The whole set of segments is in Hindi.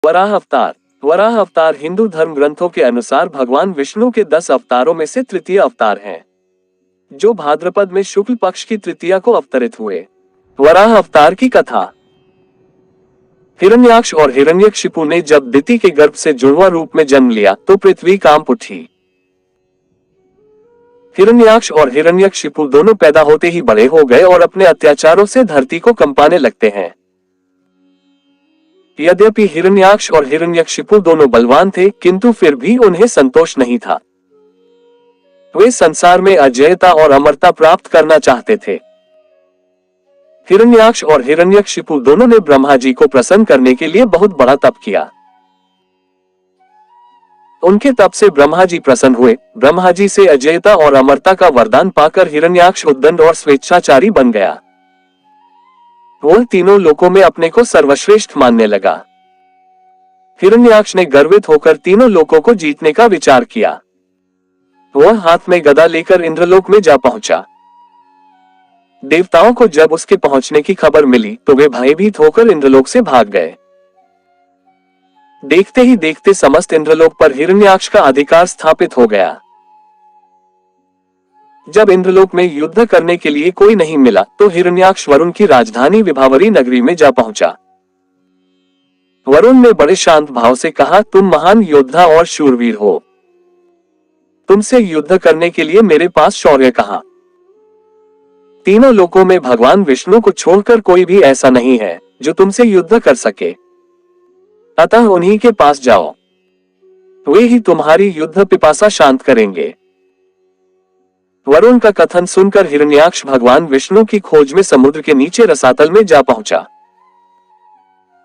वराह अवतार। वराह अवतार हिंदू धर्म ग्रंथों के अनुसार भगवान विष्णु के 10 अवतारों में से तृतीय अवतार हैं, जो भाद्रपद में शुक्ल पक्ष की तृतीया को अवतरित हुए। वराह अवतार की कथा। हिरण्याक्ष और हिरण्यकशिपु ने जब दिति के गर्भ से जुड़वा रूप में जन्म लिया तो पृथ्वी कांप उठी। हिरण्याक्ष और हिरण्यकशिपु दोनों पैदा होते ही बड़े हो गए और अपने अत्याचारों से धरती को कंपाने लगते हैं। यद्यपि हिरण्याक्ष और हिरण्यकशिपु दोनों बलवान थे, किंतु फिर भी उन्हें संतोष नहीं था। वे संसार में अजेयता और अमरता प्राप्त करना चाहते थे। हिरण्याक्ष और हिरण्यकशिपु दोनों ने ब्रह्मा जी को प्रसन्न करने के लिए बहुत बड़ा तप किया। उनके तप से ब्रह्मा जी प्रसन्न हुए। ब्रह्मा जी से अजेयता और अमरता का वरदान पाकर हिरण्याक्ष उद्दंड और स्वेच्छाचारी बन गया। वह तीनों लोकों में अपने को सर्वश्रेष्ठ मानने लगा। हिरण्याक्ष ने गर्वित होकर तीनों लोकों को जीतने का विचार किया। वह हाथ में गदा लेकर इंद्रलोक में जा पहुंचा। देवताओं को जब उसके पहुंचने की खबर मिली तो वे भयभीत होकर इंद्रलोक से भाग गए। देखते ही देखते समस्त इंद्रलोक पर हिरण्याक्ष का अधिकार स्थापित हो गया। जब इंद्रलोक में युद्ध करने के लिए कोई नहीं मिला तो हिरण्याक्ष वरुण की राजधानी विभावरी नगरी में जा पहुंचा। वरुण ने बड़े शांत भाव से कहा, तुम महान योद्धा और शूरवीर हो। तुमसे युद्ध करने के लिए मेरे पास शौर्य कहां? तीनों लोकों में भगवान विष्णु को छोड़कर कोई भी ऐसा नहीं है जो तुमसे युद्ध कर सके। अतः उन्हीं के पास जाओ, वे ही तुम्हारी युद्ध पिपासा शांत करेंगे। वरुण का कथन सुनकर हिरण्याक्ष भगवान विष्णु की खोज में समुद्र के नीचे रसातल में जा पहुंचा।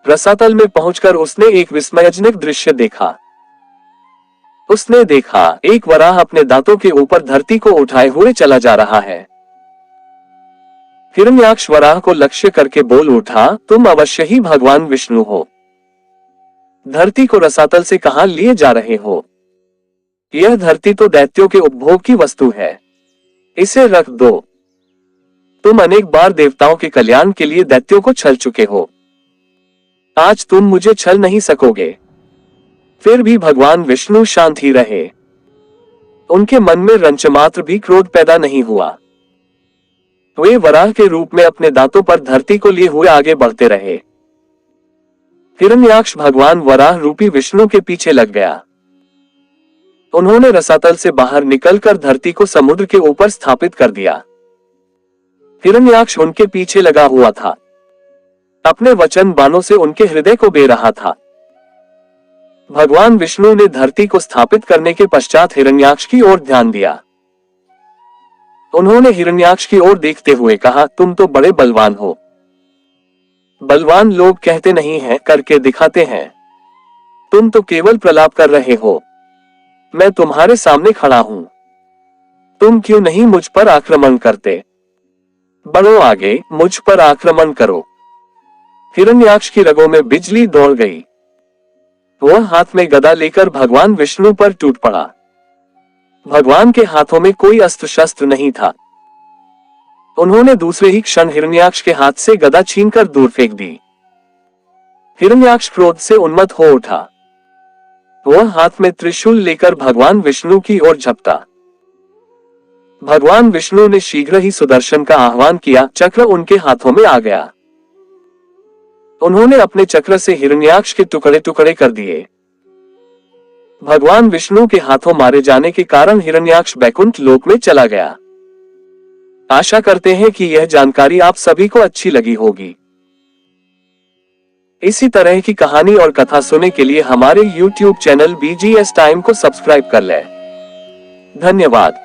रसातल में पहुंचकर उसने एक विस्मयजनक दृश्य देखा। उसने देखा एक वराह अपने दांतों के ऊपर धरती को उठाए हुए चला जा रहा है। हिरण्याक्ष वराह को लक्ष्य करके बोल उठा, तुम अवश्य ही भगवान विष्णु हो। धरती को रसातल से कहां लिए जा रहे हो? यह धरती तो दैत्यों के उपभोग की वस्तु है, इसे रख दो। तुम अनेक बार देवताओं के कल्याण के लिए दैत्यों को छल चुके हो, आज तुम मुझे छल नहीं सकोगे। फिर भी भगवान विष्णु शांत ही रहे। उनके मन में रंचमात्र भी क्रोध पैदा नहीं हुआ। वे वराह के रूप में अपने दांतों पर धरती को लिए हुए आगे बढ़ते रहे। हिरण्याक्ष भगवान वराह रूपी विष्णु के पीछे लग गया। उन्होंने रसातल से बाहर निकलकर धरती को समुद्र के ऊपर स्थापित कर दिया। हिरण्याक्ष उनके पीछे लगा हुआ था, अपने वचन बाणों से उनके हृदय को बे रहा था। भगवान विष्णु ने धरती को स्थापित करने के पश्चात हिरण्याक्ष की ओर ध्यान दिया। उन्होंने हिरण्याक्ष की ओर देखते हुए कहा, तुम तो बड़े बलवान हो। बलवान लोग कहते नहीं हैं, करके दिखाते हैं। तुम तो केवल प्रलाप कर रहे हो। मैं तुम्हारे सामने खड़ा हूं, तुम क्यों नहीं मुझ पर आक्रमण करते? बढ़ो आगे, मुझ पर आक्रमण करो। हिरण्याक्ष की रगों में बिजली दौड़ गई। वह हाथ में गदा लेकर भगवान विष्णु पर टूट पड़ा। भगवान के हाथों में कोई अस्त्र शस्त्र नहीं था। उन्होंने दूसरे ही क्षण हिरण्याक्ष के हाथ से गदा छीनकर दूर फेंक दी। हिरण्याक्ष क्रोध से उन्मत्त हो उठा। वह हाथ में त्रिशूल लेकर भगवान विष्णु की ओर झपटा। भगवान विष्णु ने शीघ्र ही सुदर्शन का आह्वान किया। चक्र उनके हाथों में आ गया। उन्होंने अपने चक्र से हिरण्याक्ष के टुकड़े टुकड़े कर दिए। भगवान विष्णु के हाथों मारे जाने के कारण हिरण्याक्ष बैकुंठ लोक में चला गया। आशा करते हैं कि यह जानकारी आप सभी को अच्छी लगी होगी। इसी तरह की कहानी और कथा सुनने के लिए हमारे YouTube चैनल BGS टाइम को सब्सक्राइब कर लें। धन्यवाद।